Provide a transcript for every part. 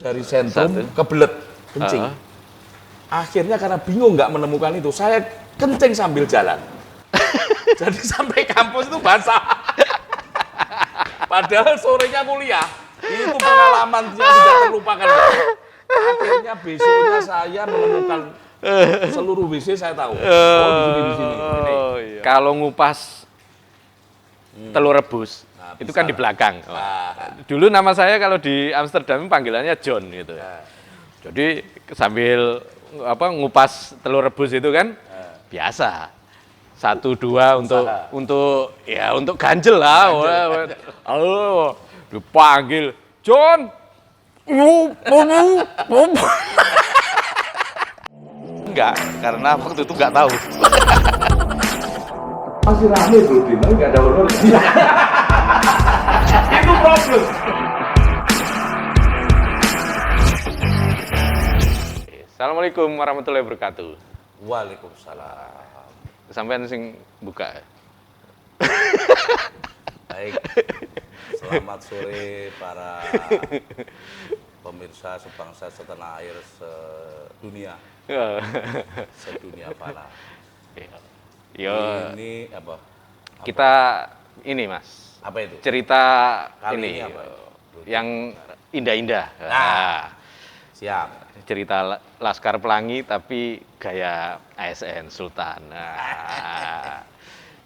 dari sentrum kebelet kencing. Akhirnya karena bingung nggak menemukan itu, saya kencing sambil jalan. Jadi sampai kampus itu basah. Padahal sorenya kuliah. Itu pengalaman yang tidak terlupakan. Akhirnya besoknya saya menemukan seluruh WC saya tahu. Oh di sini. Iya. Kalau ngupas telur rebus, itu kan di belakang. Dulu nama saya kalau di Amsterdam panggilannya John gitu. Jadi sambil ngupas telur rebus itu kan biasa. 1, 2 untuk ganjel lah. Halo, dipanggil John. Enggak, karena waktu itu enggak tahu. Masih rame bro, Dino, nggak ada honor. Itu problem. Assalamualaikum warahmatullahi wabarakatuh. Waalaikumsalam. Sampean sing buka. Baik. Selamat sore para pemirsa sebangsa setanah air sedunia. Sedunia fana. Yo. Ini apa? Kita ini Mas. Apa itu? Cerita Kali ini apa? yang indah-indah. Siap. Cerita Laskar Pelangi tapi gaya ASN Sultan.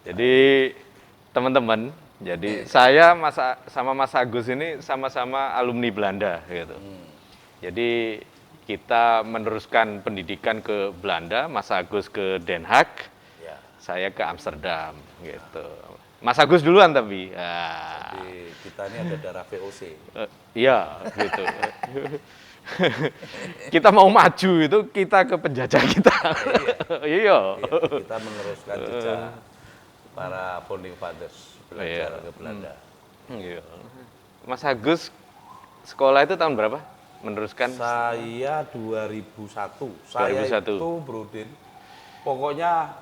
Jadi teman-teman, saya sama Mas Agus ini sama-sama alumni Belanda gitu. Jadi kita meneruskan pendidikan ke Belanda, Mas Agus ke Den Haag, saya ke Amsterdam gitu. Mas Agus duluan tapi. Jadi kita ini ada darah VOC. Iya gitu. Kita mau maju itu kita ke penjajah kita. Iya. Kita meneruskan jejak para founding fathers belajar ke Belanda. Iya. Mas Agus sekolah itu tahun berapa? Meneruskan? Saya 2001. Saya itu Bro Din, pokoknya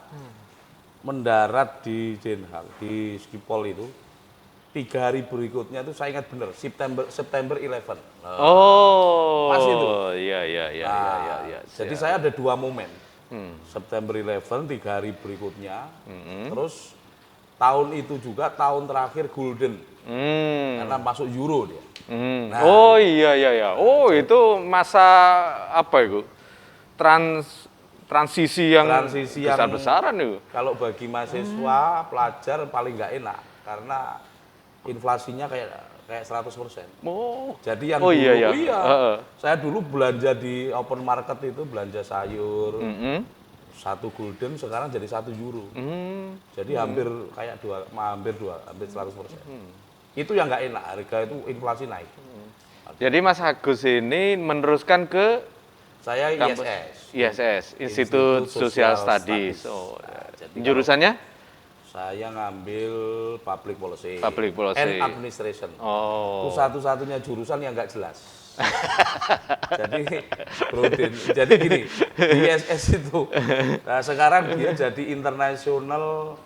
mendarat di Den Haag, di Schiphol itu 3 hari berikutnya itu saya ingat benar September 11. Pas itu. Iya. Jadi saya ada 2 momen. September 11 3 hari berikutnya. Terus tahun itu juga tahun terakhir Golden. Karena masuk Euro dia. Nah, iya. Oh, itu masa apa itu? Transisi yang besar-besaran itu. Kalau bagi mahasiswa, pelajar paling nggak enak karena inflasinya kayak 100%. Oh. Jadi yang saya dulu belanja di open market itu belanja sayur 1 Gulden sekarang jadi 1 euro. Jadi hampir 100%. Itu yang nggak enak, harga itu inflasi naik. Jadi Mas Agus ini meneruskan ke saya ISS, Institut Social Studies. Oh, jurusannya? Saya ngambil Public Policy and Administration. Oh. Itu satu-satunya jurusan yang nggak jelas. Jadi gini, di ISS itu, nah sekarang dia jadi International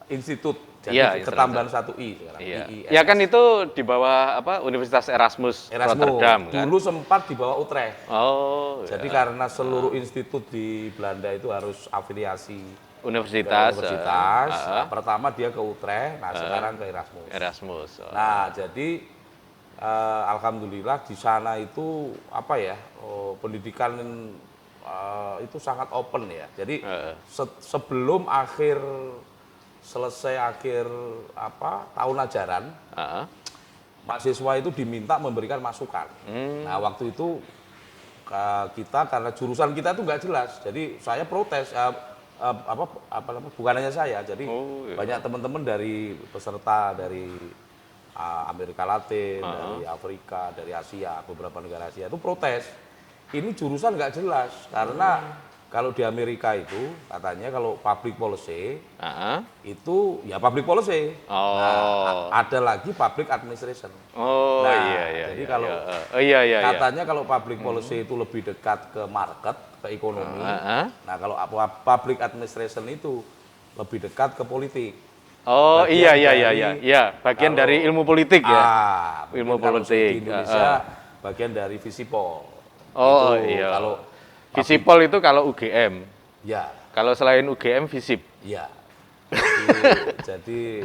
Institute, jadi ketambahan 1I sekarang. Ya kan itu di bawah Universitas Erasmus Rotterdam kan? Dulu sempat di bawah Utrecht. Oh. Jadi karena seluruh institut di Belanda itu harus afiliasi universitas. Nah, pertama dia ke Utrecht, nah sekarang ke Erasmus. Nah jadi alhamdulillah di sana itu pendidikan itu sangat open ya. Jadi sebelum selesai akhir tahun ajaran, mahasiswa itu diminta memberikan masukan. Nah waktu itu kita karena jurusan kita itu nggak jelas, jadi saya protes. Bukan hanya saya, jadi banyak teman-teman dari peserta dari Amerika Latin, dari Afrika, dari Asia, beberapa negara Asia itu protes. Ini jurusan nggak jelas karena kalau di Amerika itu katanya kalau public policy itu ya public policy. Nah, ada lagi public administration. Jadi kalau katanya kalau public policy itu lebih dekat ke market, ke ekonomi. Nah, kalau public administration itu lebih dekat ke politik. Bagian dari ilmu politik ya. Ilmu politik di Indonesia bagian dari Visipol. Oh itu iya. Kalau Visipol itu kalau UGM. ya, Kalau selain UGM Visip. ya. Jadi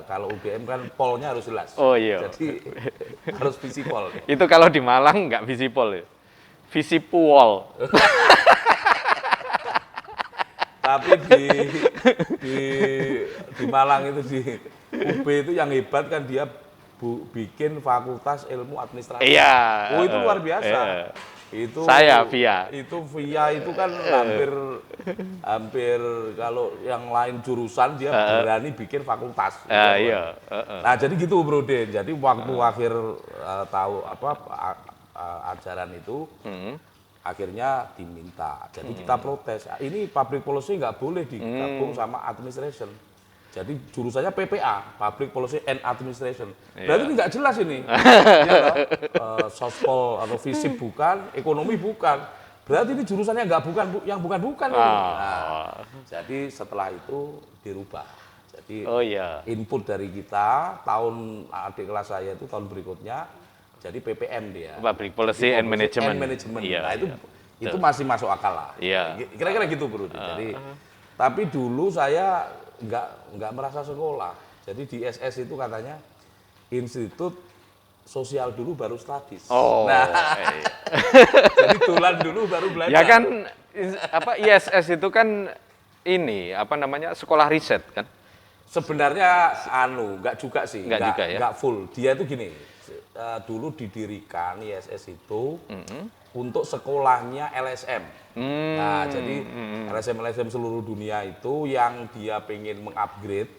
kalau UGM kan polnya harus jelas. Oh iya. Jadi harus Visipol. Itu kalau di Malang nggak Visipol ya. Visipuol. Tapi di Malang itu di UB itu yang hebat kan dia bikin Fakultas Ilmu Administrasi. Iya. Oh itu luar biasa. Iya. Itu Saya via. Itu via itu kan hampir kalau yang lain jurusan dia berani bikin fakultas. Iya. Nah jadi gitu Bro Den. Jadi waktu akhir tahu ajaran itu. Akhirnya diminta. Jadi kita protes. Ini public policy nggak boleh digabung sama administration. Jadi jurusannya PPA, Public Policy and Administration. Berarti ini nggak jelas ini. Ya, sospol atau fisip bukan, ekonomi bukan. Berarti ini jurusannya nggak bukan. Nah, jadi setelah itu dirubah. Jadi input dari kita tahun adik kelas saya itu tahun berikutnya. Jadi PPM dia. Public Policy and Management. Iya, nah, itu masih masuk akal lah. Iya. Kira-kira gitu Bro. Jadi tapi dulu saya nggak merasa sekolah. Jadi di SS itu katanya Institut Sosial dulu baru Stadis. Oh. Nah, jadi tulan dulu baru belajar. Ya kan ISS itu kan ini sekolah riset kan. Sebenarnya nggak juga sih. Nggak juga ya. Nggak full. Dia itu gini. Dulu didirikan ISS itu untuk sekolahnya LSM. Nah, jadi LSM seluruh dunia itu yang dia pengen mengupgrade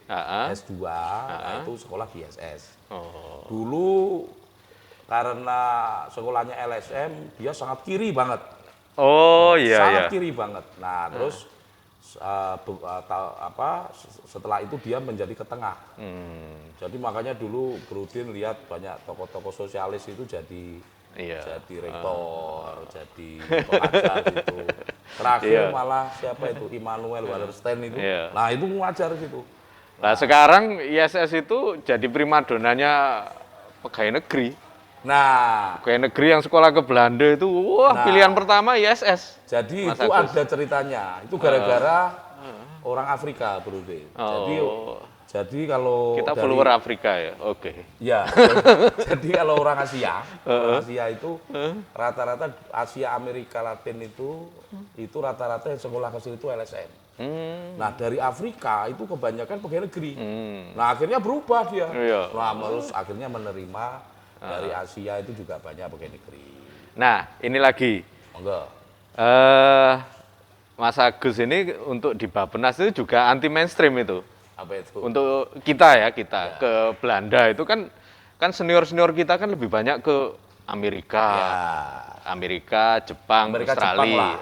S2, nah itu sekolah di ISS. Dulu karena sekolahnya LSM, dia sangat kiri banget. Oh iya. Sangat kiri banget. Nah, terus setelah itu dia menjadi ke tengah. Jadi makanya dulu Brodin lihat banyak tokoh-tokoh sosialis itu jadi rektor, jadi pengajar gitu. Terakhir malah siapa itu Immanuel Wallerstein itu. Nah, itu mengajar gitu. Nah, sekarang ISS itu jadi primadonanya pegawai negeri. Nah, pegawai negeri yang sekolah ke Belanda itu, pilihan pertama ISS. Jadi Mas itu Agus. Ada ceritanya. Itu gara-gara orang Afrika, Brodin. Jadi kalau kita follower Afrika ya, oke. Ya, jadi kalau orang Asia itu rata-rata Asia Amerika Latin itu rata-rata yang sekolah ke situ itu LSM. Nah dari Afrika itu kebanyakan pegawai negeri. Nah akhirnya berubah dia. Nah terus akhirnya menerima dari Asia itu juga banyak pegawai negeri. Nah ini lagi. Enggak. Mas Agus ini untuk di Bappenas itu juga anti mainstream itu. Apa itu? Untuk kita ke Belanda itu kan senior kita kan lebih banyak ke Amerika, Jepang, Australia,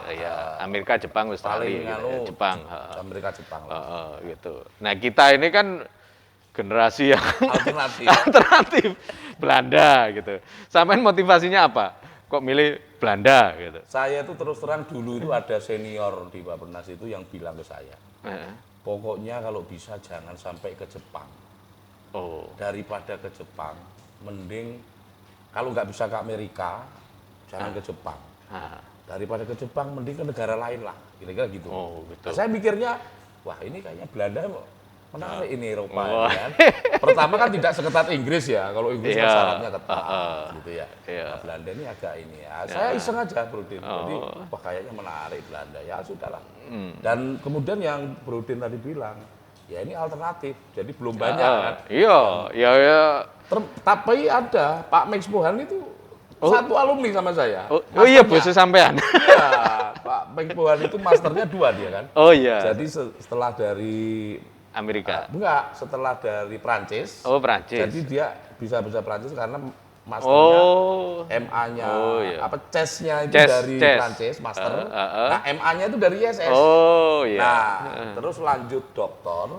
Amerika, Jepang, Australia, Jepang, Amerika, Jepang lah. Gitu. Nah kita ini kan generasi yang alternatif Belanda gitu. Samain motivasinya apa? Kok milih Belanda gitu? Saya itu terus terang dulu itu ada senior di Bappenas itu yang bilang ke saya. Pokoknya kalau bisa jangan sampai ke Jepang. Daripada ke Jepang, mending kalau nggak bisa ke Amerika, jangan ke Jepang. Daripada ke Jepang, mending ke negara lain lah. Kira-kira gitu. Gitu. Nah, saya mikirnya, wah ini kayaknya Belanda menarik ini Eropa. Kan? Pertama kan tidak seketat Inggris ya. Kalau Inggris kan syaratnya ketat, gitu ya. Nah, Belanda ini agak ini ya. Saya iseng aja Brodin. Jadi, wah kayaknya menarik Belanda. Ya sudahlah. Dan kemudian yang Brodin tadi bilang, ya ini alternatif. Jadi belum banyak kan. Iya. Tapi ada Pak Max Pohan itu satu alumni sama saya. Iya bosnya sampean. Iya, Pak Max Pohan itu masternya 2 dia kan. Oh iya. Jadi setelah dari Amerika. Enggak, setelah dari Prancis. Prancis. Jadi dia bisa bahasa Prancis karena masternya MA-nya CES-nya itu dari Prancis, master. Nah, MA-nya itu dari ISS. Nah, terus lanjut doktor.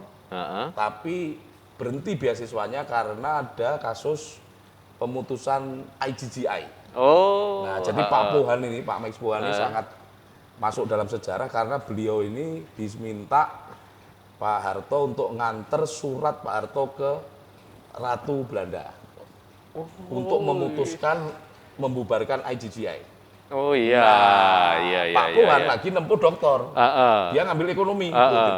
Tapi berhenti beasiswanya karena ada kasus pemutusan IGGI. Nah, jadi Pak Pohan ini, Pak Max Pohan ini sangat masuk dalam sejarah karena beliau ini diminta Pak Harto untuk nganter surat Pak Harto ke Ratu Belanda untuk memutuskan membubarkan IGGI. Oh iya, iya. Pak Tuhan lagi nempuh doktor. Dia ngambil ekonomi,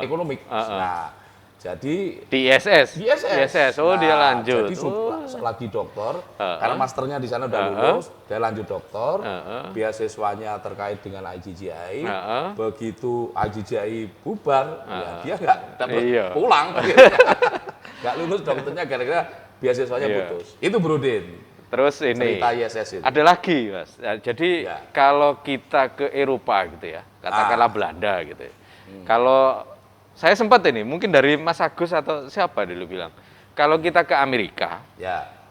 ekonomik. Nah, jadi di ISS. Oh, dia lanjut. Jadi lagi doktor, karena masternya di sana udah lulus, dia lanjut doktor. Beasiswanya terkait dengan IGGI. Begitu IGGI bubar, ya dia nggak dapat pulang. Nggak lulus dokternya gara-gara beasiswanya putus. Itu Bro Din. Terus ini cerita ISS itu. Ada lagi, Mas. Jadi kalau kita ke Eropa gitu ya, katakanlah Belanda gitu. Kalau saya sempat ini, mungkin dari Mas Agus atau siapa dulu bilang, kalau kita ke Amerika,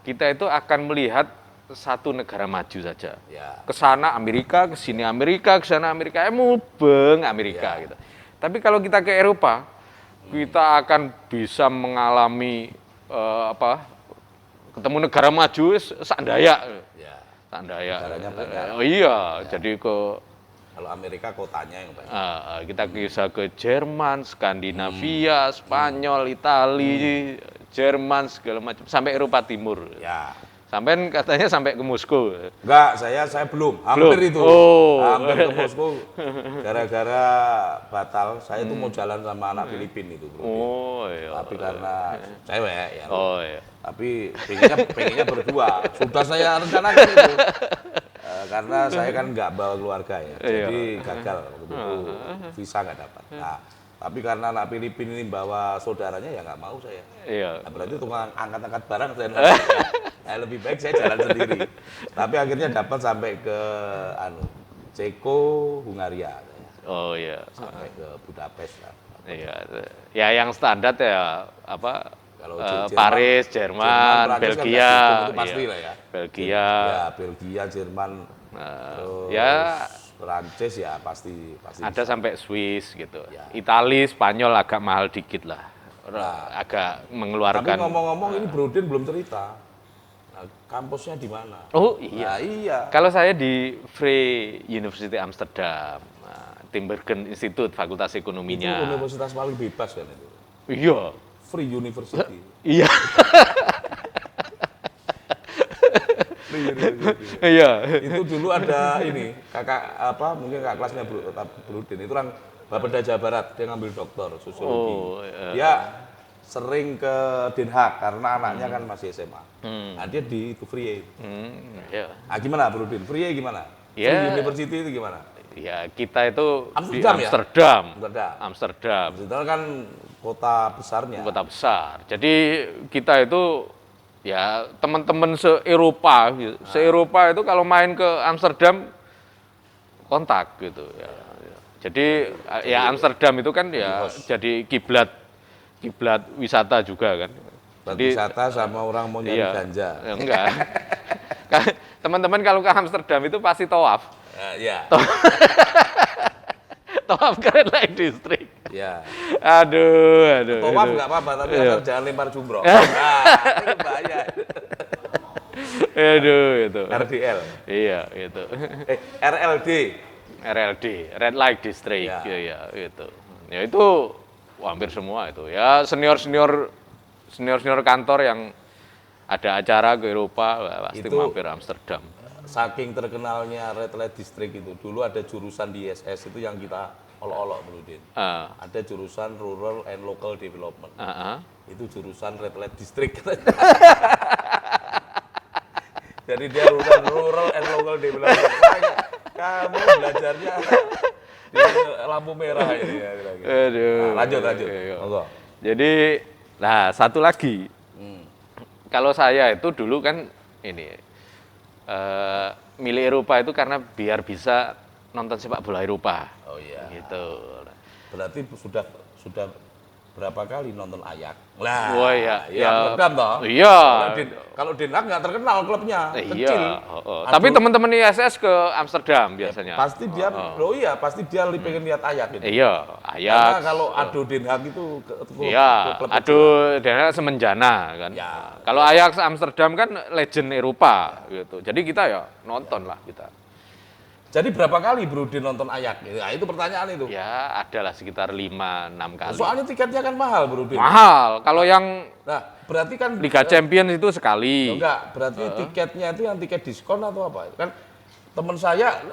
kita itu akan melihat satu negara maju saja. Ke sana Amerika, ke sini Amerika, ke sana Amerika, mubeng Amerika gitu. Tapi kalau kita ke Eropa, kita akan bisa mengalami ketemu negara maju sandaya. Sandaya. Oh iya, jadi kalau Amerika kotanya yang banyak. Kita bisa ke Jerman, Skandinavia, Spanyol, Italia, Jerman segala macam sampai Eropa Timur. Sampai katanya sampai ke Moskow. Enggak, saya belum. Hampir itu. Hampir ke Moskow. Gara-gara batal, saya itu mau jalan sama anak Filipina itu, Bro. Tapi karena cewek ya. Tapi pengennya berdua. Sudah saya rencanakan itu. Karena saya kan nggak bawa keluarga ya. Jadi gagal waktu itu. Visa nggak dapat. Nah, tapi karena anak Filipina ini bawa saudaranya ya nggak mau saya. Nah, berarti tukang angkat-angkat barang saya lebih baik saya jalan sendiri. Tapi akhirnya dapat sampai ke Ceko, Hungaria. Sampai ke Budapest. Ya yang standar ya kalau Paris, Jerman, Belgia, itu pasti lah ya. Belgia, Jerman, Prancis ya pasti. Ada sampai Swiss gitu. Italia, Spanyol agak mahal dikit lah. Agak mengeluarkan. Tapi ngomong-ngomong ini Brodin belum cerita. Kampusnya di mana? Oh iya. Kalau saya di Vrije University Amsterdam, Timbergen Institute, Fakultas Ekonominya. Itu universitas paling bebas kan itu? Iya. Free University. Iya. Iya. Itu dulu ada ini mungkin kakak kelasnya Brodin itu orang Bapeda Jawa Barat, dia ngambil doktor sosiologi. Dia sering ke Den Haag karena anaknya kan masih SMA. Nah dia di itu Vrije. Gimana Brodin? Vrije gimana? Free University itu gimana? Ya kita itu Amsterdam, di Amsterdam. Amsterdam kan kota besarnya. Kota besar. Jadi kita itu ya teman-teman se-Eropa itu kalau main ke Amsterdam kontak gitu ya. Jadi ya Amsterdam itu kan ya jadi kiblat wisata juga kan. Jadi wisata sama orang mau nyari ganja. Enggak. Teman-teman kalau ke Amsterdam itu pasti tawaf. Tawaf ke Red Light District. Aduh. Tawaf nggak apa-apa, tapi jangan lempar jumroh. Itu bahaya. Aduh, itu. RDL. Iya, itu. RLD, Red Light District. Iya, itu. Ya itu hampir semua itu. Ya senior kantor yang ada acara ke Eropa pasti mampir Amsterdam. Saking terkenalnya Red Light District itu, dulu ada jurusan di ISS itu yang kita olok-olok Brodin. Ada jurusan Rural and Local Development. Itu jurusan Red Light District. Jadi dia Rural and Local Development. Kamu belajarnya di lampu merah ini ya. Lanjut. Jadi, satu lagi. Kalau saya itu dulu kan milih Eropa itu karena biar bisa nonton sepak bola Eropa. Oh iya. Gitu. Berarti sudah berapa kali nonton Ajax? Amsterdam toh. Iya. Kalau Den Haag nggak terkenal klubnya, kecil. Tapi teman-teman ISS ke Amsterdam biasanya. Pasti dia, pasti dia pengen lihat Ajax gitu. Iya, Ajax. Karena kalau adu Den Haag itu klub adu Den Haag semenjana kan. Kalau Ajax Amsterdam kan legend Eropa gitu. Jadi kita ya nonton lah kita. Jadi berapa kali Bro Din nonton Ayak? Nah, itu pertanyaan itu. Ya, adalah sekitar 5-6 kali. Soalnya tiketnya kan mahal Bro Din. Mahal. Kalau yang Nah, berarti kan Liga Champions itu sekali. enggak, berarti tiketnya itu yang tiket diskon atau apa? Kan teman saya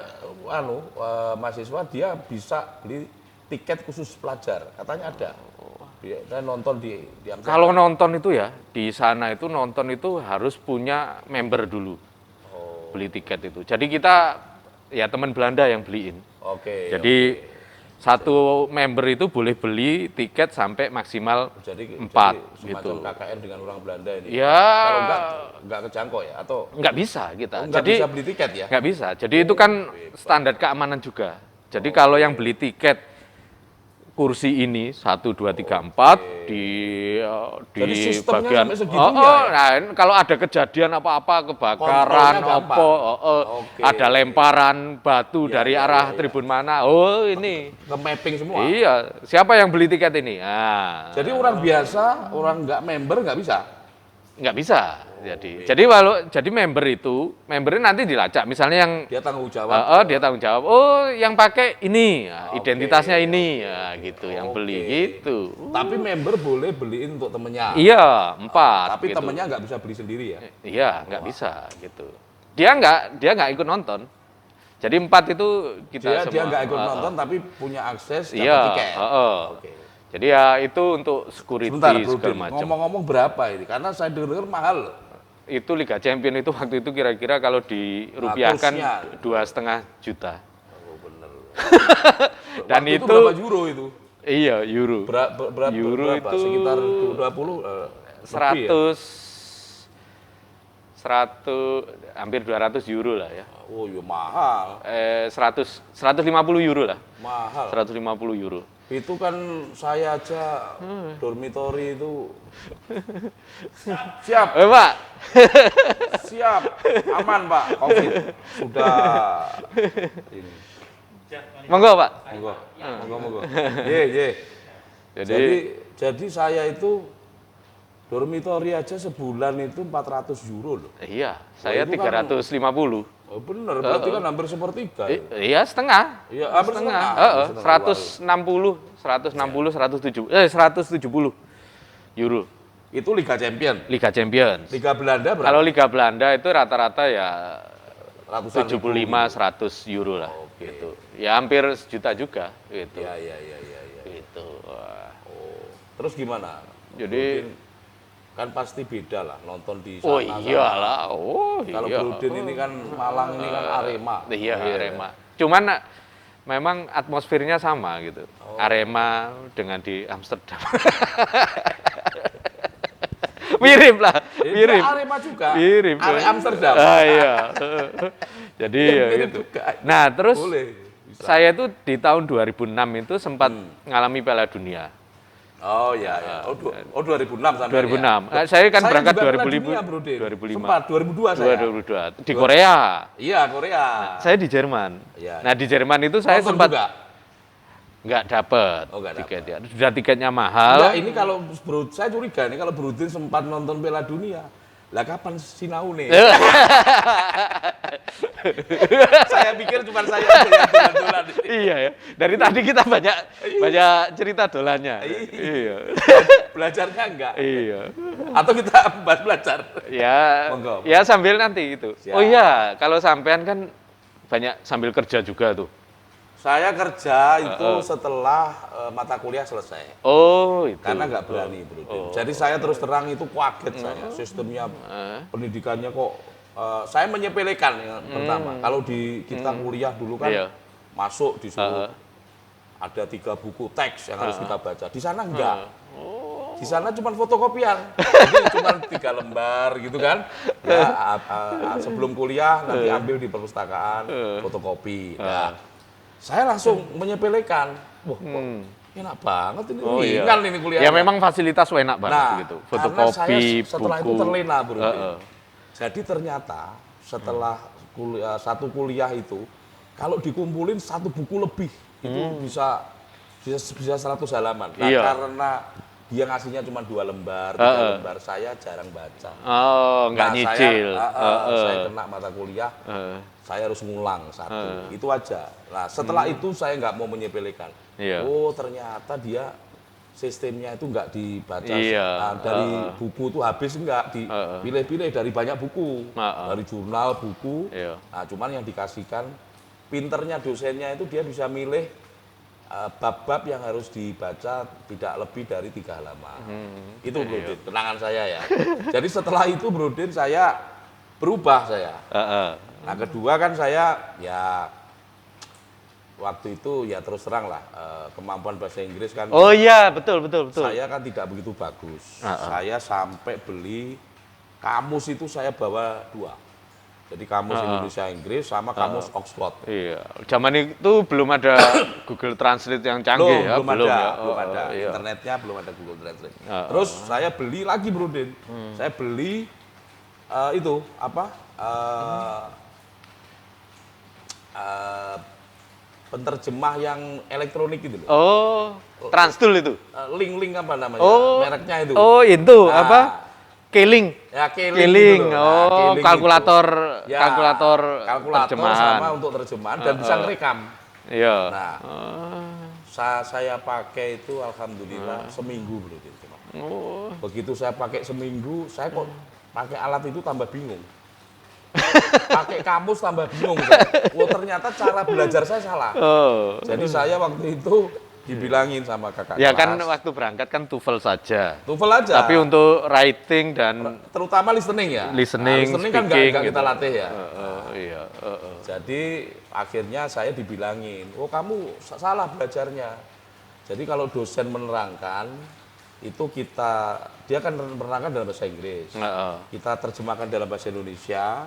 mahasiswa dia bisa beli tiket khusus pelajar, katanya ada. Dia nonton di Kalau nonton itu ya, di sana itu nonton itu harus punya member dulu. Beli tiket itu. Jadi kita ya teman Belanda yang beliin. Oke. Jadi satu member itu boleh beli tiket sampai maksimal 4 gitu. Semacam KKN dengan orang Belanda ini. Ya. Kalau enggak kejangkau ya atau nggak bisa kita. Enggak Jadi bisa beli tiket ya? nggak bisa. Jadi itu kan standar keamanan juga. Jadi kalau yang beli tiket kursi ini 1, 2, 3, 4 di Jadi sistemnya bagian sampai segitunya ya? nah, kalau ada kejadian apa-apa kebakaran Kontrolnya gampang. Oke. ada lemparan batu dari arah tribun mana, ini Ke mapping semua. iya, siapa yang beli tiket ini? Nah, Jadi orang biasa, orang nggak member nggak bisa. nggak bisa. Jadi membernya nanti dilacak. Misalnya yang Dia tanggung jawab. dia tanggung jawab. Oh, yang pakai ini, identitasnya ini, gitu. Yang beli gitu. Tapi member boleh beliin untuk temennya. Iya, 4. Tapi gitu. temennya nggak bisa beli sendiri ya. Iya, nggak bisa gitu. Dia nggak ikut nonton. Jadi 4 itu kita semua. Dia nggak ikut nonton tapi punya akses dapat Iya, tiket. Oke. Jadi ya itu untuk security Sebentar Bro segala Din, macam. ngomong-ngomong berapa ini? Karena saya dengar mahal. Itu Liga Champion itu waktu itu kira-kira kalau dirupiahkan kursnya. 2,5 juta. Oh bener. Dan Waktu itu berapa euro itu? Iya, euro. Berapa? Euro itu sekitar 20 lebih ya? 100 hampir 200 euro lah ya. Oh iya mahal. 150 euro lah. Mahal. 150 euro. Itu kan saya aja dormitory itu siap, Pak. siap, aman Pak, COVID sudah ini. Monggo, Pak. Monggo. Ye. Jadi saya itu dormitory aja sebulan itu 400 euro loh. Iya, saya itu kan- 350. Oh bener, berarti kan hampir sepertiga. Iya, setengah. Iya, hampir setengah. 170 euro. Itu Liga Champion. Liga Champions. Liga Belanda berapa? Kalau Liga Belanda itu rata-rata ya Ratusan 75-100 euro lah. Oke. Gitu. Ya hampir sejuta juga gitu. Iya. Gitu. Wah. Terus gimana? Jadi Kan pasti beda lah nonton di sana. oh iyalah. Kalau Iya. Brodin ini kan Malang ini kan Arema. Iya, Arema. Cuman memang atmosfernya sama gitu. Arema dengan di Amsterdam. Mirip lah, mirip. Arema juga. Mirip. Amsterdam. Iya. Jadi ya mirip gitu. juga. Nah, terus Boleh. Bisa. saya itu di tahun 2006 itu sempat ngalami Piala Dunia. Oh iya. Oh 2006 sampai 2006. Saya kan berangkat juga Piala 2005. Dunia, Brodin. 2005. Sempat 2002 saya. 2002 di Korea. Iya, Korea. Saya di Jerman. Iya. Nah, di Jerman itu saya Nonton sempat juga? nggak dapat Oh, nggak tiketnya. Sudah tiketnya mahal. Enggak, ini kalau saya curiga nih kalau Brodin sempat nonton Piala Dunia. Lah kapan sinau nih? Saya pikir cuma saya aja yang dolan-dolan. Iya ya. Dari tadi kita banyak cerita dolannya. Iya. Belajarnya enggak? Iya. Atau kita bahas belajar? Ya. Monggo. Ya sambil nanti itu. Siap. Oh iya, kalau sampean kan banyak sambil kerja juga tuh. Saya kerja itu setelah mata kuliah selesai. Oh, itu. Karena nggak berani, Bro. Jadi saya terus terang itu kaget saya. Sistemnya pendidikannya kok saya menyepelekan yang pertama. Kalau di kita kuliah dulu kan Iya. masuk disuruh ada 3 buku teks yang harus kita baca. Di sana enggak. Di sana cuma fotokopian. Jadi cuma 3 lembar gitu kan. Ya, sebelum kuliah nanti ambil di perpustakaan fotokopi. Nah, saya langsung menyepelekan. Wah, kok enak banget ini. iya. Ringan ini kuliahnya. Ya memang fasilitas enak banget gitu. Karena saya Fotokopi, setelah buku. itu terlena, Bro. Jadi ternyata setelah satu kuliah itu, kalau dikumpulin 1 buku lebih, itu bisa 100 halaman. Nah, Iya. karena dia ngasihnya cuma 2 lembar, 3 lembar, saya jarang baca. Oh, nggak Nah, nyicil. Saya kena mata kuliah saya harus ngulang satu. Itu aja. Nah, setelah itu saya nggak mau menyepelekan. Iya. Oh, ternyata dia sistemnya itu nggak dibaca dari buku itu habis, nggak dipilih-pilih dari banyak buku, dari jurnal, buku. Nah, cuman yang dikasihkan pinternya dosennya itu dia bisa milih bab-bab yang harus dibaca tidak lebih dari 3 halaman. Itu Bro Din, kenangan saya ya. Jadi setelah itu Bro Din saya berubah saya. Nah, kedua kan saya ya waktu itu ya terus terang lah kemampuan bahasa Inggris kan. Oh iya, betul. Saya kan tidak begitu bagus. Saya sampai beli kamus itu saya bawa 2. Jadi kamus Indonesia Inggris sama kamus Oxford. Iya. Zaman itu belum ada Google Translate yang canggih ya. Belum ada. Iya. Internetnya belum ada Google Translate. Terus saya beli lagi Bro Din. Saya beli itu apa? Penterjemah yang elektronik itu loh. Oh, Transtool itu. Link apa namanya? Oh, mereknya itu. Oh, itu apa? Keling. Ya, Keling. Gitu. Oh, Keling kalkulator, itu. Ya, kalkulator terjemahan sama untuk terjemahan dan bisa ngerekam. Iya. Nah, saya pakai itu alhamdulillah seminggu Bro. Begitu saya pakai seminggu, saya kok pakai alat itu tambah bingung. Pakai kamus tambah bingung. Oh, ternyata cara belajar saya salah. Jadi saya waktu itu dibilangin sama kakak ya kelas. Kan waktu berangkat kan TOEFL saja. TOEFL aja. Tapi untuk writing dan terutama listening ya. Listening kan nggak kita latih ya. Iya. Jadi akhirnya saya dibilangin, oh kamu salah belajarnya. Jadi kalau dosen menerangkan itu dia kan menerangkan dalam bahasa Inggris, kita terjemahkan dalam bahasa Indonesia,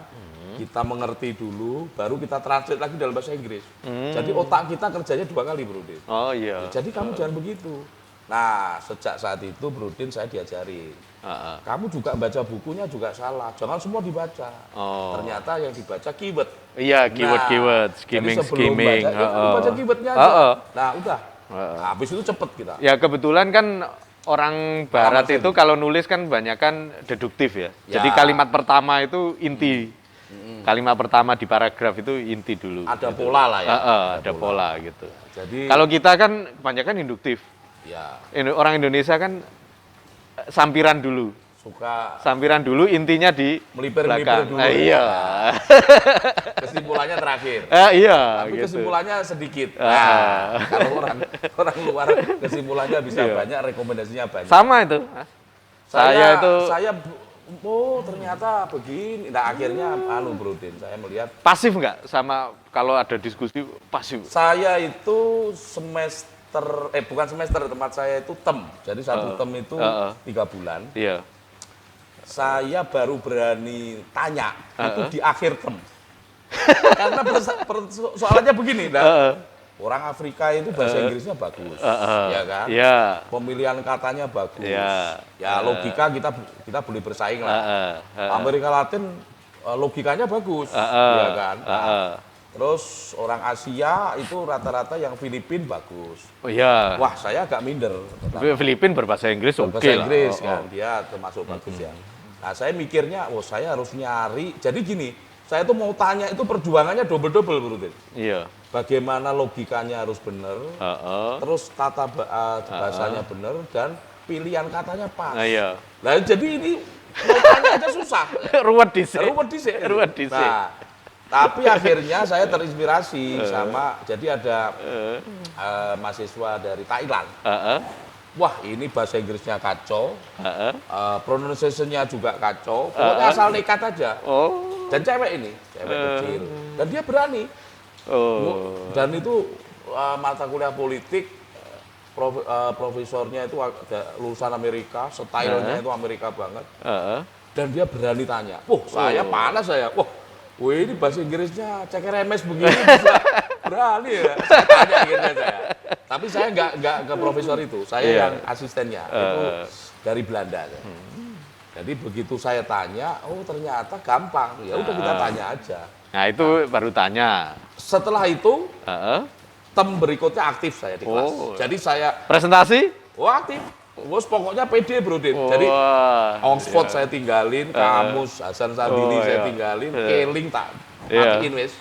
kita mengerti dulu, baru kita translate lagi dalam bahasa Inggris. Jadi otak kita kerjanya 2 kali Bro Din. Oh iya. Jadi kamu jangan begitu. Nah, sejak saat itu Bro Din saya diajari, kamu juga baca bukunya juga salah, jangan semua dibaca. Ternyata yang dibaca keyword. Iya, keyword, skimming. Baca keywordnya aja. Nah, udah. Habis itu cepet kita. Ya kebetulan kan orang Barat itu kalau nulis kan banyak kan deduktif ya. Jadi kalimat pertama itu inti. Kalimat pertama di paragraf itu inti dulu. Ada pola lah ya. Ada pola gitu. Jadi kalau kita kan kebanyakan induktif. Ya. Orang Indonesia kan sampiran dulu. Sampiran dulu, intinya di melipir dulu. Iya. Kesimpulannya terakhir. Iya. Tapi gitu. Kesimpulannya sedikit. Nah, kalau orang luar kesimpulannya bisa banyak, rekomendasinya banyak. Sama itu. Saya ternyata begini. Nah, akhirnya Bro Din, saya melihat pasif nggak sama kalau ada diskusi pasif. Saya itu bukan semester, tempat saya itu term. Jadi satu term itu 3 bulan. Iya. Saya baru berani tanya itu di akhir term. Karena soalnya begini, orang Afrika itu bahasa Inggrisnya bagus, ya kan? Yeah. Pemilihan katanya bagus. Yeah. Ya logika kita boleh bersaing lah. Amerika Latin logikanya bagus, ya kan? Terus orang Asia itu rata-rata yang Filipin bagus. Oh iya. Wah, saya agak minder. Filipin berbahasa Inggris oke lah. Bahasa Inggris kan, dia termasuk bagus ya. Nah, saya mikirnya, saya harus nyari. Jadi gini, saya tuh mau tanya itu perjuangannya double-double Bro Din. Iya. Bagaimana logikanya harus benar, terus tata bahasanya benar, dan pilihan katanya pas. Iya. Nah, jadi ini mau tanya aja susah. Ruwet dhisik. Nah, tapi akhirnya saya terinspirasi sama, jadi ada mahasiswa dari Thailand. Wah, ini bahasa Inggrisnya kacau, pronunciation-nya juga kacau, pokoknya asal nekat aja. Dan cewek kecil, dan dia berani. Dan itu mata kuliah politik, profesornya itu lulusan Amerika, stylenya itu Amerika banget. Dan dia berani tanya, saya panas saya, ini bahasa Inggrisnya cekeremes begini bisa berani ya. Saya tanya akhirnya saya. Tapi saya nggak ke profesor itu, saya yang asistennya, itu dari Belanda. Jadi begitu saya tanya, ternyata gampang, ya udah kita tanya aja. Nah itu baru tanya. Setelah itu, tem berikutnya aktif saya di kelas. Jadi saya presentasi? Aktif. Pokoknya pede Bro Din. Jadi Oxford saya tinggalin, kamus Hasan Sadili saya tinggalin, Keling tak Iya. matiin wis.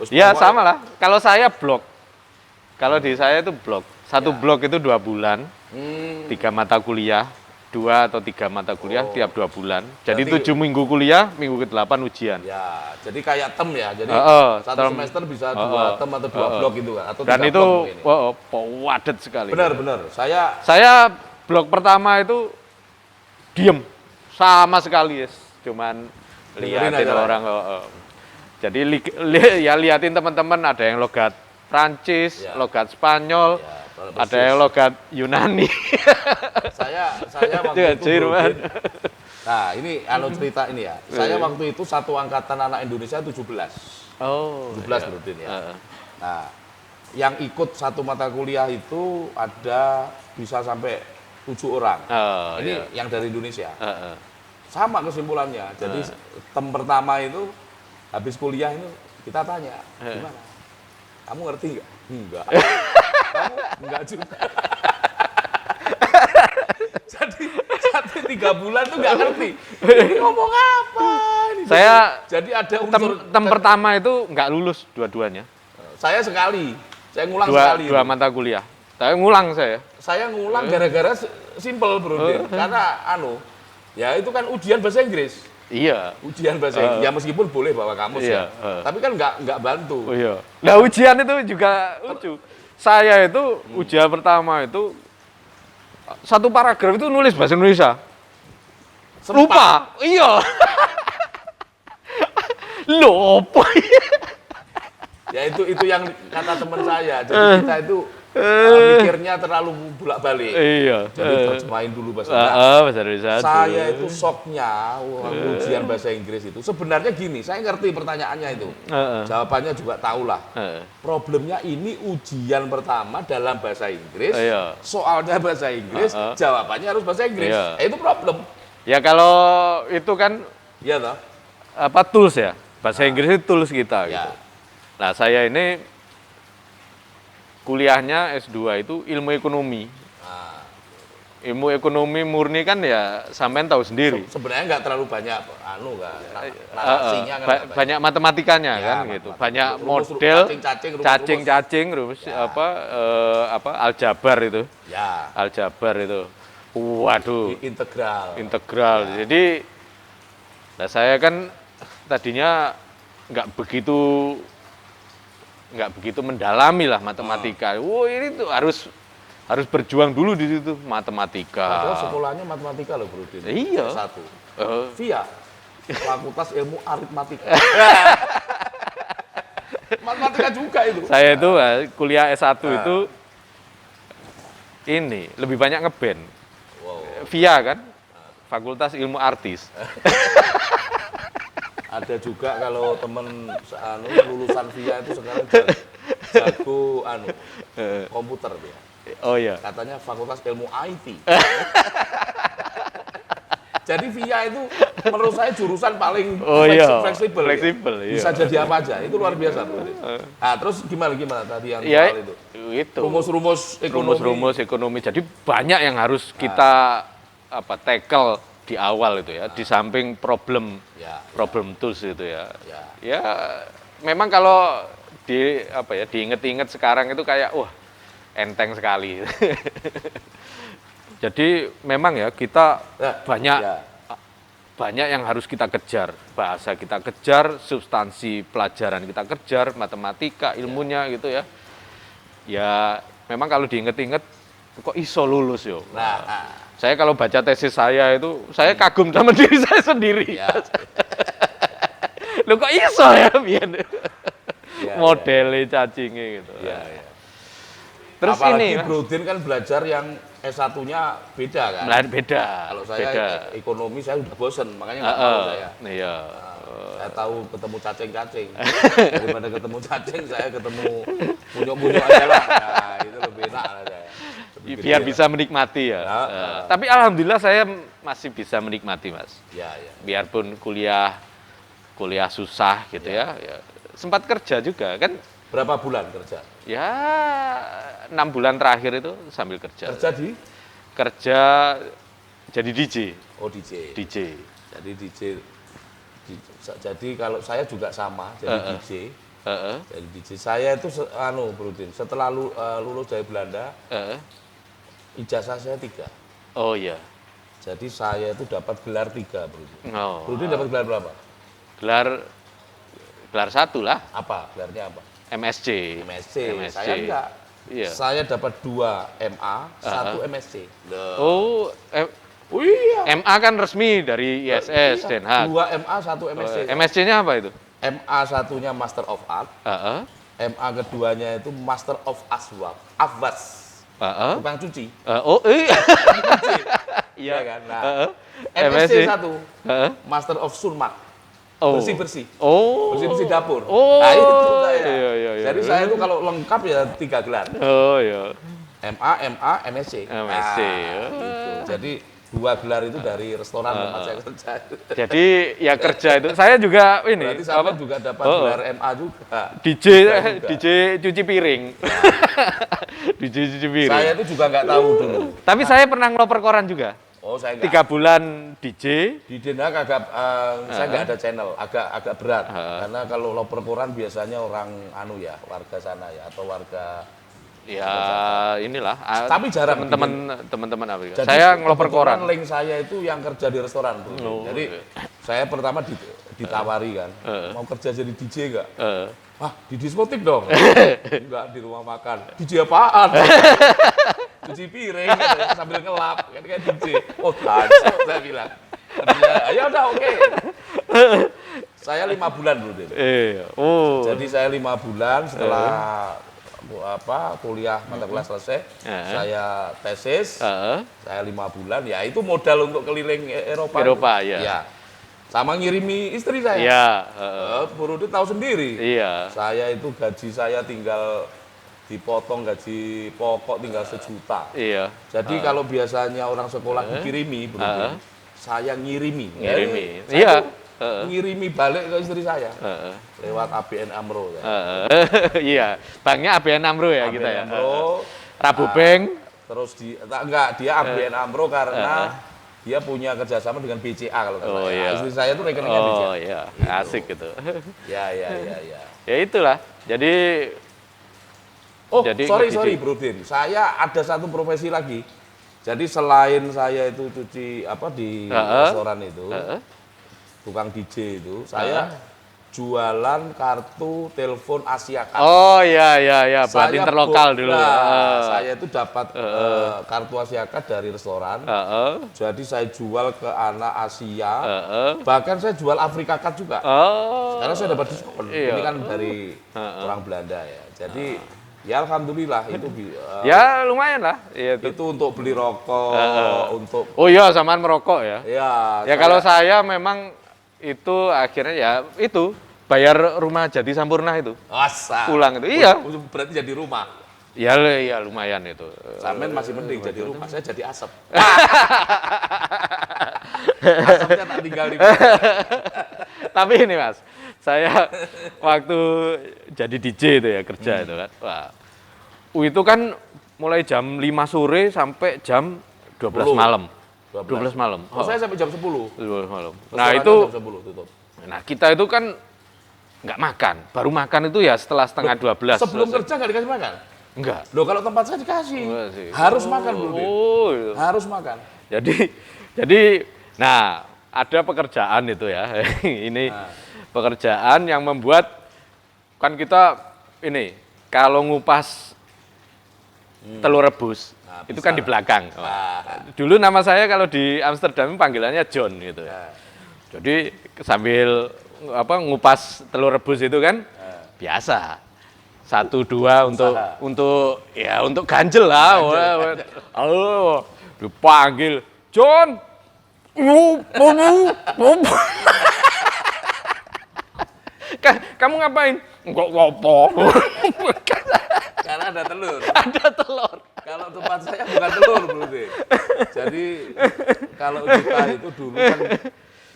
Ya sama lah. Kalau saya blok. Kalau di saya itu blok. Satu blok itu 2 bulan. 3 mata kuliah. 2 atau 3 mata kuliah tiap 2 bulan. Jadi 7 minggu kuliah, minggu ke-8 ujian. Ya, jadi kayak tem ya. Jadi satu semester bisa 2 tem atau 2 blok gitu kan. Atau dan itu padat sekali. Benar. Saya blok pertama itu diem sama sekali, cuman liatin orang. Jadi ya liatin teman-teman, ada yang logat Prancis, logat Spanyol, ada yang logat Yunani. Saya waktu itu nah ini cerita ini ya. Saya waktu itu satu angkatan anak Indonesia 17. 17 Brodin ya. Nah, yang ikut satu mata kuliah itu ada bisa sampai 7 orang. Ini yang dari Indonesia. Sama kesimpulannya. Jadi tem pertama itu habis kuliah itu kita tanya, gimana? Kamu ngerti nggak? Enggak. Kamu enggak juga. Jadi 3 bulan tuh nggak ngerti. Ini ngomong apa? Jadi ada unsur tem pertama itu nggak lulus dua-duanya. Saya sekali. Saya ngulang sekali. 2 mata kuliah. Saya ngulang saya. Saya ngulang gara-gara simple Bro. Karena ya itu kan ujian bahasa Inggris. Iya. Ujian bahasa Inggris. Ya meskipun boleh bawa kamus ya. Tapi kan nggak bantu. Iya. Nah ujian itu juga lucu. Saya itu ujian pertama itu satu paragraf itu nulis bahasa Indonesia. Lupa. Iya. Lupa. Ya itu yang kata teman saya. Jadi kita itu mikirnya terlalu bolak-balik. Iya. Jadi terjemahin dulu bahasa Indonesia. Bahasa Saya itu shocknya ujian bahasa Inggris itu. Sebenarnya gini, saya ngerti pertanyaannya itu. Jawabannya juga tahulah. Problemnya ini ujian pertama dalam bahasa Inggris. Soalnya bahasa Inggris, jawabannya harus bahasa Inggris. Itu problem. Ya kalau itu kan iya toh. Tools ya. Bahasa Inggris itu tools kita gitu. Nah, saya ini kuliahnya S2 itu ilmu ekonomi. Ilmu ekonomi murni kan ya sampean tahu sendiri. Sebenarnya nggak terlalu banyak narasinya kan banyak matematikanya kan gitu. Banyak model cacing-cacing rumus aljabar itu. Ya. Aljabar itu. Waduh. Integral. Jadi saya kan tadinya nggak begitu mendalami lah matematika. Ini tuh harus berjuang dulu di situ matematika. Padahal sekolahnya matematika loh Bro. Iya. Satu. Via Fakultas Ilmu Aritmatika. Matematika juga itu. Saya itu kuliah S1 itu ini lebih banyak ngeband. Via kan? Fakultas Ilmu Artis. Ada juga kalau temen lulusan VIA itu sekarang jago komputer dia. Oh iya. Katanya Fakultas Ilmu IT. Jadi VIA itu menurut saya jurusan paling fleksibel. Iya. Bisa jadi apa aja. Itu luar biasa, Bro. Nah, terus gimana tadi yang soal itu? Rumus-rumus ekonomi. Jadi banyak yang harus kita tackle di awal itu ya, di samping problem tools itu ya. Ya memang kalau diinget-inget sekarang itu kayak enteng sekali. Jadi memang ya kita banyak yang harus kita kejar, bahasa kita kejar, substansi pelajaran kita kejar, matematika, ilmunya gitu ya. Ya memang kalau diinget-inget kok iso lulus yo. Saya kalau baca tesis saya itu, saya kagum sama diri saya sendiri. Loh kok iso ya, biar modelnya cacingnya gitu. Terus apalagi Brodin kan belajar yang S1-nya beda kan? Beda. Kalau saya ekonomi saya udah bosen, makanya nggak tahu saya. Iya. Saya tahu ketemu cacing-cacing. Daripada ketemu cacing, saya ketemu punyok-punyok aja lah. Nah, itu lebih enak lah saya. Biar bisa menikmati ya. Tapi alhamdulillah saya masih bisa menikmati, Mas. Biarpun kuliah susah gitu ya. Sempat kerja juga kan. Berapa bulan kerja? Ya 6 bulan terakhir itu sambil kerja. Kerja jadi DJ. Oh DJ. DJ. Jadi DJ Jadi kalau saya juga sama, jadi DJ. Jadi DJ saya itu Bro Din, setelah lulus dari Belanda, ijazah saya 3. Oh iya. Jadi saya itu dapat gelar 3, Bro Din. Oh. Bro Din dapat gelar berapa? Gelar 1 lah. Apa? Gelarnya apa? MSc. Saya enggak. Iya. Saya dapat 2 MA, 1 MSc. Oh, iya. MA kan resmi dari ISS Den Haag. 2 MA, 1 MSc. MSc-nya apa itu? MA satunya Master of Art. MA keduanya itu Master of Afwas. Tukang cuci. Iya kan? Nah, MSc 1 Master of Sunmat. Bersih-bersih. Bersih-bersih dapur. Nah, itu saya. Iya. Jadi saya itu kalau lengkap ya 3 gelar. Oh iya. MA, MSc. MSc. Gitu. Jadi 2 gelar itu dari restoran tempat saya kerja. Jadi ya kerja itu. Saya juga ini. Berarti saya juga dapat gelar MA juga. DJ cuci piring. DJ cuci piring. Saya itu juga nggak tahu dulu. Tapi saya pernah ngeloper koran juga. Saya 3 bulan DJ. Di Den Haag saya nggak ada channel, agak berat. Karena kalau loper koran biasanya orang warga sana ya, atau warga. Ya inilah. Tapi jarang teman-teman apa? Jadi, saya ngeloper koran. Link saya itu yang kerja di restoran tuh. Jadi saya pertama ditawari kan, mau kerja jadi DJ nggak? Di diskotik dong. Enggak, di rumah makan. DJ apaan? Cuci piring gitu, sambil ngelap kan DJ. Saya bilang. Ya udah oke. Saya 5 bulan Bro Din. Jadi saya 5 bulan setelah kuliah mata kuliah selesai, saya tesis, saya 5 bulan, ya itu modal untuk keliling Eropa ya. Sama ngirimi istri saya. Iya. Bro Din tahu sendiri. Iya. Saya itu gaji saya tinggal dipotong gaji pokok tinggal 1 juta. Iya. Jadi kalau biasanya orang sekolah dikirimi, Bro Din, saya ngirimi. Iya. Ngirimi balik ke istri saya lewat ABN AMRO. Iya, banknya ABN AMRO ya kita ya. AMRO, Rabu Bank. Terus dia ABN AMRO karena dia punya kerjasama dengan BCA kalau iya. Istri saya itu rekeningnya BCA. Oh iya, asik gitu. Ya. Ya itulah. Jadi sorry Bro Din. Saya ada satu profesi lagi. Jadi selain saya itu cuci di restoran itu, tukang DJ itu, saya jualan kartu telepon Asia Card. Oh iya, buat interlokal dulu. Saya itu dapat kartu Asia Card dari restoran. Jadi saya jual ke anak Asia. Bahkan saya jual Afrika Card juga. Karena saya dapat diskon. Ini kan dari orang Belanda ya. Jadi ya alhamdulillah itu ya lumayan lah. Itu untuk beli rokok, untuk. Oh iya, samaan merokok ya. Ya kalau saya memang itu akhirnya ya itu bayar rumah jadi Sampurna itu. Pulang itu. Iya. Berarti jadi rumah. Ya lumayan itu. Samen masih mending jadi rumah, saya jadi asap. Asapnya tak tinggal di. Tapi ini Mas, saya waktu jadi DJ itu ya kerja itu kan. Itu kan mulai jam 5 sore sampai jam 12 malam. 12 malam. Saya sampai jam 10. 12 malam. Nah, itu jam 10 tutup. Nah, kita itu kan nggak makan. Baru makan itu ya setelah setengah 12. Sebelum kerja nggak dikasih makan? Enggak. Loh, kalau tempat saya dikasih. Harus makan, Bro. Iya. Harus makan. Jadi nah, ada pekerjaan itu ya. Ini pekerjaan yang membuat kan kita ini kalau ngupas telur rebus itu kan di belakang. Dulu nama saya kalau di Amsterdam panggilannya John gitu ya. Jadi sambil ngupas telur rebus itu kan biasa. 1, 2 untuk ganjel lah. Halo, dipanggil John. Kamu ngapain? Enggak apa. Karena ada telur. Ada telur. Kalau tempat saya bukan telur, Bro. Jadi kalau kita itu dulu kan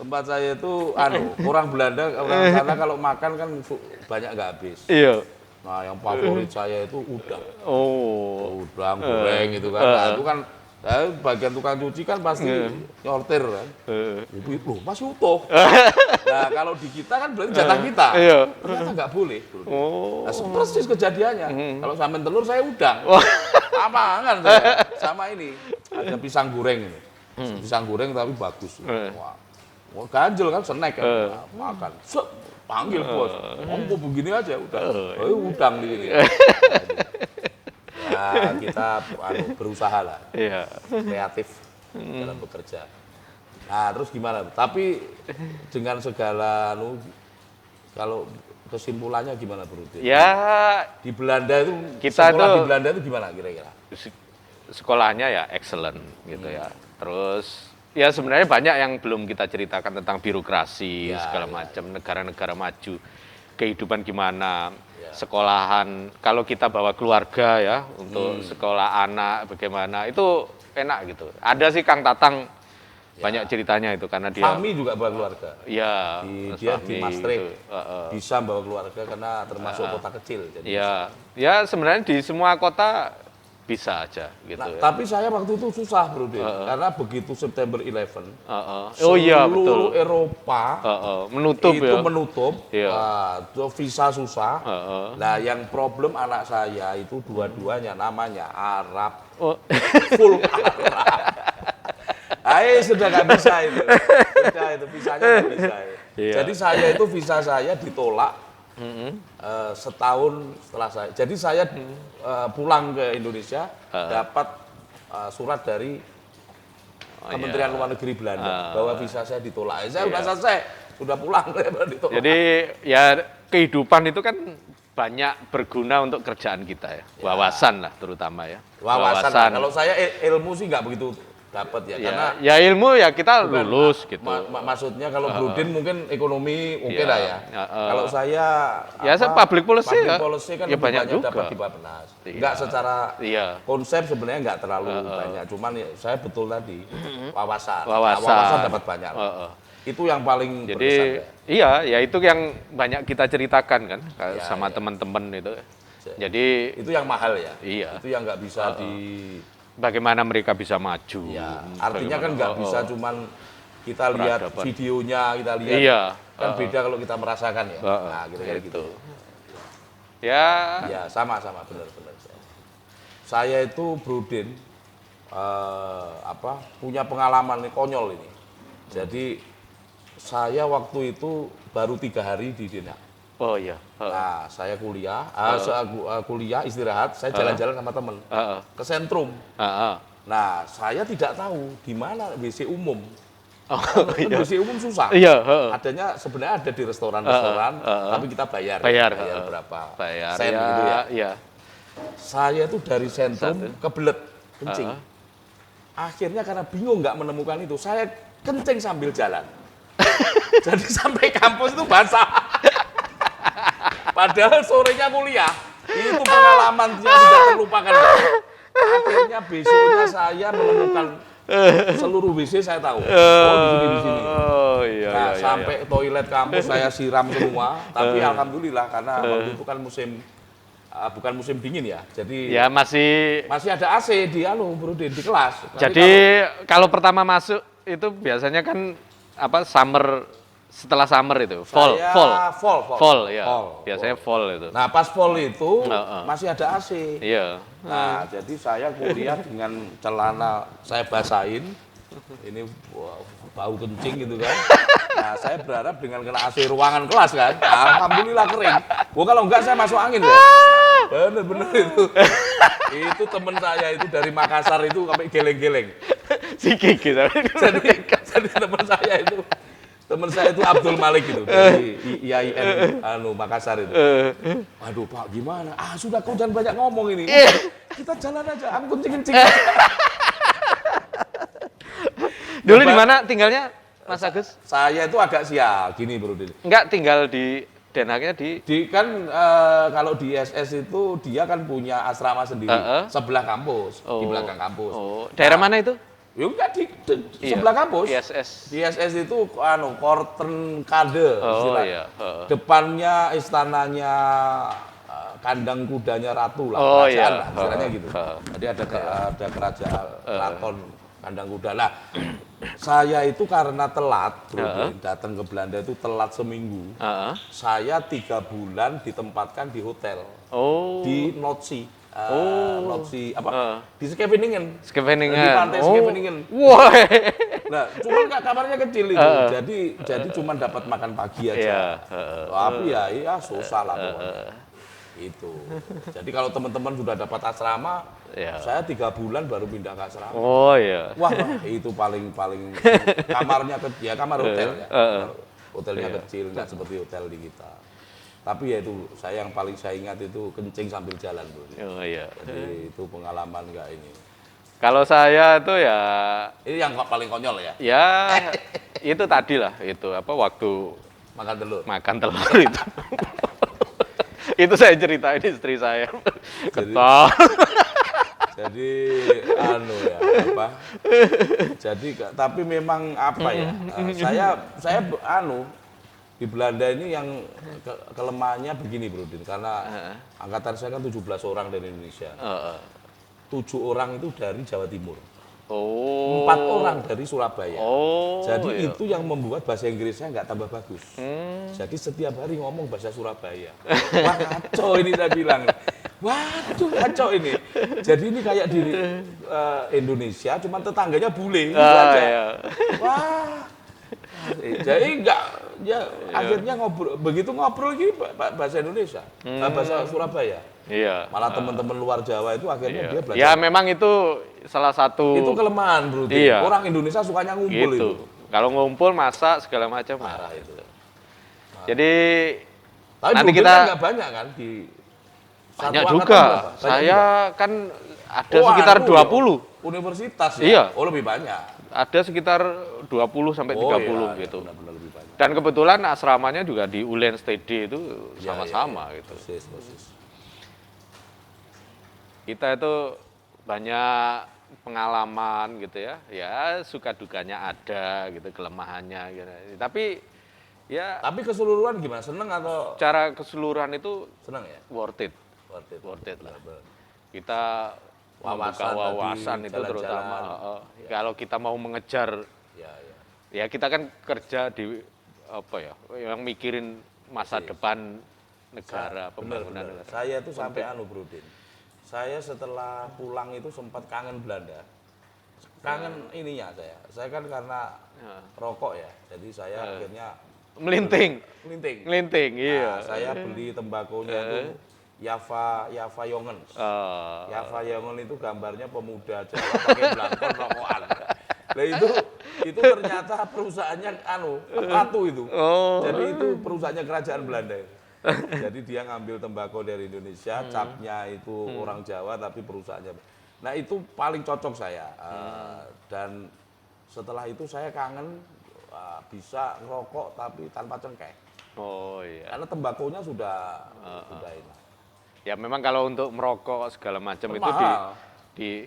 tempat saya itu orang Belanda, orang sana kalau makan kan banyak nggak habis. Iya. Nah, yang favorit saya itu udang. Oh. Udang goreng gitu kan. Nah, itu kan Nah, bagian tukang cuci kan pasti nyortir kan. Loh, masih utuh. Nah, kalau di kita kan berarti jatah kita. Ternyata nggak boleh. Nah, persis kejadiannya. Kalau sampean telur saya udang. Amangan saya. Sama ini. Ada pisang goreng ini. Pisang goreng tapi bagus. Wah, ganjel kan, snack kan. Makan. Panggil bos. Kok begini aja udah. Udang di sini. Ya, kita berusaha lah, kreatif dalam bekerja. Nah, terus gimana? Tapi dengan segala, kalau kesimpulannya gimana, Bro? Ya, di Belanda itu, kita sekolah tuh, di Belanda itu gimana kira-kira? Sekolahnya ya excellent gitu ya. Terus ya sebenarnya banyak yang belum kita ceritakan tentang birokrasi segala macam, negara-negara maju, kehidupan gimana. Sekolahan, kalau kita bawa keluarga ya untuk sekolah anak bagaimana, itu enak gitu. Ada sih Kang Tatang banyak ceritanya itu karena dia. Fahmi juga bawa keluarga. Iya. Dia di Maastricht bisa bawa keluarga karena termasuk kota kecil. Jadi ya sebenarnya di semua kota bisa aja gitu. Nah, tapi saya waktu itu susah, Bro, karena begitu September 11, betul. Eropa menutup itu menutup, visa susah. Nah, yang problem anak saya itu dua-duanya namanya Arab, full Arab. Sudah nggak bisa itu, visanya nggak bisa. Jadi saya itu visa saya ditolak. Setahun setelah saya, jadi saya pulang ke Indonesia dapat surat dari Kementerian Luar Negeri Belanda bahwa visa saya ditolak. Saya sudah selesai, sudah pulang. Ditolak. Jadi ya kehidupan itu kan banyak berguna untuk kerjaan kita ya, wawasan lah terutama ya. Wawasan. Kalau saya ilmu sih nggak begitu dapat ya, karena ya ilmu ya kita lulus gitu. Maksudnya kalau Brodin mungkin ekonomi oke lah ya. Kalau saya public policy kan ya banyak juga dapat di Bappenas. Enggak secara konsep sebenarnya enggak terlalu banyak, cuman saya betul tadi wawasan dapat banyak. Itu yang paling berkesan. Ya itu yang banyak kita ceritakan kan sama teman-teman itu. Jadi itu yang mahal ya. Iya. Itu yang nggak bisa bagaimana mereka bisa maju. Ya, artinya kan nggak bisa cuman kita lihat videonya, kita lihat kan beda kalau kita merasakan ya. Nah, kira-kira gitu. Ya, sama-sama benar-benar. Saya itu Brodin punya pengalaman nih konyol ini. Jadi saya waktu itu baru 3 hari di Den Haag. Oh iya. Nah, saya kuliah, kuliah istirahat, saya jalan-jalan sama temen ke sentrum. Nah, saya tidak tahu di mana WC umum. WC umum susah. Adanya sebenarnya ada di restoran-restoran, tapi kita bayar berapa sen gitu ya. Saya itu dari sentrum kebelet kencing. Akhirnya karena bingung nggak menemukan itu, saya kencing sambil jalan. Jadi sampai kampus itu basah. Padahal sorenya kuliah, itu pengalaman yang tidak terlupakan. Akhirnya besoknya saya menemukan seluruh WC saya tahu. Di sini. Nah, sampai toilet kampus saya siram semua. Tapi alhamdulillah karena waktu itu kan bukan musim dingin ya. Jadi ya masih ada AC di Brodin di kelas. Jadi kalau pertama masuk itu biasanya kan summer. Setelah summer itu, fall. Biasanya fall itu. Nah, pas fall itu masih ada AC. Iya. Nah, jadi saya kuliah dengan celana saya basahin, ini bau kencing gitu kan. Nah, saya berharap dengan kena AC ruangan kelas kan, alhamdulillah kering. Kalau enggak saya masuk angin ya. Bener-bener itu. Itu teman saya itu dari Makassar itu sampai geleng-geleng. Sikik gitu. Jadi teman saya itu Abdul Malik gitu dari IAIN Makassar itu. Aduh Pak gimana? Sudah kau jangan banyak ngomong ini. Kita jalan aja, aku kencing-kencing. Dulu di mana tinggalnya Mas Agus? Saya itu agak sial gini Bro. Enggak tinggal di Den Haagnya di kan kalau di SS itu dia kan punya asrama sendiri sebelah kampus, di belakang kampus. Daerah mana itu? Ya enggak di sebelah kampus. ISS. Di ISS itu Korten Kade. Depannya istananya kandang kudanya ratu lah, Oh kerajaan iya. lah, istilahnya gitu. Jadi ada kerajaan keraton kandang kuda. Nah, saya itu karena telat, Bro, datang ke Belanda itu telat seminggu. Saya 3 bulan ditempatkan di hotel, di Noordse. Noordse apa? Di Scheveningen. Di pantai Scheveningen. Wah. Nah, cuman kamarnya kecil itu. Jadi cuman dapat makan pagi aja. Tapi ya susah lah pokoknya. Itu. Jadi kalau teman-teman sudah dapat asrama, saya 3 bulan baru pindah ke asrama. Oh iya. Wah, itu paling kamarnya ya kamar hotel ya. Hotelnya kecil, nggak seperti hotel di kita. Tapi ya itu yang paling saya ingat itu kencing sambil jalan, Bro. Oh iya. Jadi itu pengalaman nggak ini. Kalau saya tuh ya Ini yang paling konyol ya. ya itu tadi lah, itu apa waktu makan telur itu. Itu saya ceritain istri saya. Ketawa. Jadi Jadi tapi memang apa ya? Saya di Belanda ini yang kelemahannya begini, Bro Din, karena angkatan saya kan 17 orang dari Indonesia. 7 orang itu dari Jawa Timur. 4 orang dari Surabaya. Jadi itu yang membuat bahasa Inggris saya nggak tambah bagus. Jadi setiap hari ngomong bahasa Surabaya. Wah, kacau ini saya bilang. Waduh, kacau ini. Jadi ini kayak di Indonesia, cuman tetangganya bule. Itu aja. Wah. Jadi akhirnya begitu ngobrol gini bahasa Indonesia, bahasa Surabaya. Iya. Malah teman-teman luar Jawa itu akhirnya dia belajar. Ya memang itu salah satu. Itu kelemahan, Bro. Iya. Orang Indonesia sukanya ngumpul gitu. itu. Kalau ngumpul masak segala macam marah itu. Jadi tapi nanti kita kan nggak banyak kan di banyak juga. Saya kan ada sekitar 20 universitas ya. Iya. Oh, lebih banyak. Ada sekitar 20 sampai 30 gitu. Benar-benar lebih banyak. Dan kebetulan asramanya juga di Ulen Stede itu sama-sama gitu. Persis. Kita itu banyak pengalaman gitu ya. Ya suka dukanya ada gitu, kelemahannya gitu. Tapi keseluruhan gimana? Seneng atau cara keseluruhan itu seneng ya? Worth it lah. Kita wawasan itu terutama kalau kita mau mengejar ya kita kan kerja di apa ya yang mikirin masa depan negara, pembangunan negara. Saya itu sampai Bro Din. Saya setelah pulang itu sempat kangen Belanda. Kangen ininya saya kan karena rokok ya, jadi saya akhirnya melinting iya. Nah, saya beli tembakonya itu Java Jongen. Java Jongen itu gambarnya pemuda Jawa pakai belangkon rokokan. Nah itu ternyata perusahaannya Ratu itu. Jadi itu perusahaannya kerajaan Belanda. Jadi dia ngambil tembakau dari Indonesia, capnya itu orang Jawa tapi perusahaannya. Nah itu paling cocok saya. Dan setelah itu saya kangen bisa ngerokok tapi tanpa cengkeh. Karena tembakonya sudah ini. Ya memang kalau untuk merokok segala macam itu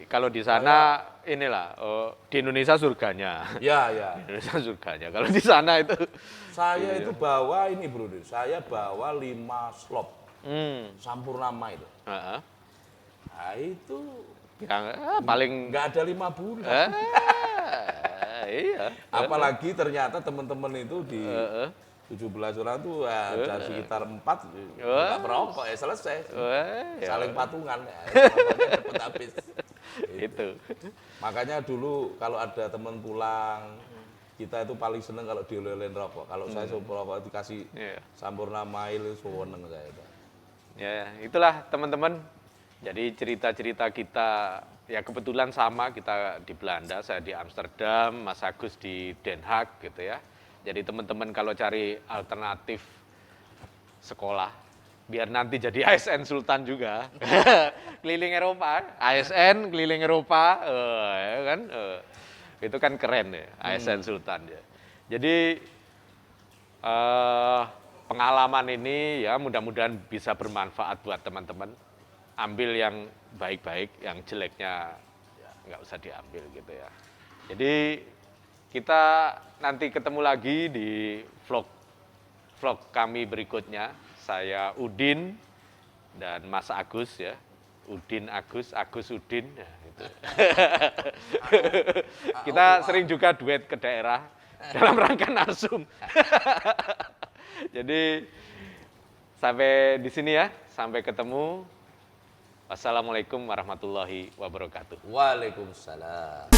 kalau di sana inilah di Indonesia surganya. Ya. Di Indonesia surganya. Kalau di sana itu saya itu bawa ini, Bro. Saya bawa 5 slop. Sampurnama itu. Nah, itu paling nggak ada 5 bulan. Iya. Apalagi ternyata teman-teman itu di 17 orang tuh ada sekitar 4 nggak merokok selesai. Saling patungan cepat habis. Itu. Makanya dulu kalau ada teman pulang kita itu paling seneng kalau dioleh-olehin rokok. Kalau saya rokok dikasih Sampurnama itu seneng saya. Ya, itulah teman-teman. Jadi cerita-cerita kita ya kebetulan sama, kita di Belanda, saya di Amsterdam, Mas Agus di Den Haag gitu ya. Jadi teman-teman kalau cari alternatif sekolah, biar nanti jadi ASN Sultan juga, keliling Eropa, ASN keliling Eropa, itu kan keren ya, ASN Sultan ya. Jadi pengalaman ini ya mudah-mudahan bisa bermanfaat buat teman-teman. Ambil yang baik-baik, yang jeleknya nggak usah diambil gitu ya. Jadi kita nanti ketemu lagi di vlog kami berikutnya. Saya Udin dan Mas Agus ya, Udin Agus, Agus Udin. Ya, gitu. Kita sering juga duet ke daerah dalam rangka narsum. Jadi sampai di sini ya, sampai ketemu. Wassalamualaikum warahmatullahi wabarakatuh. Waalaikumsalam.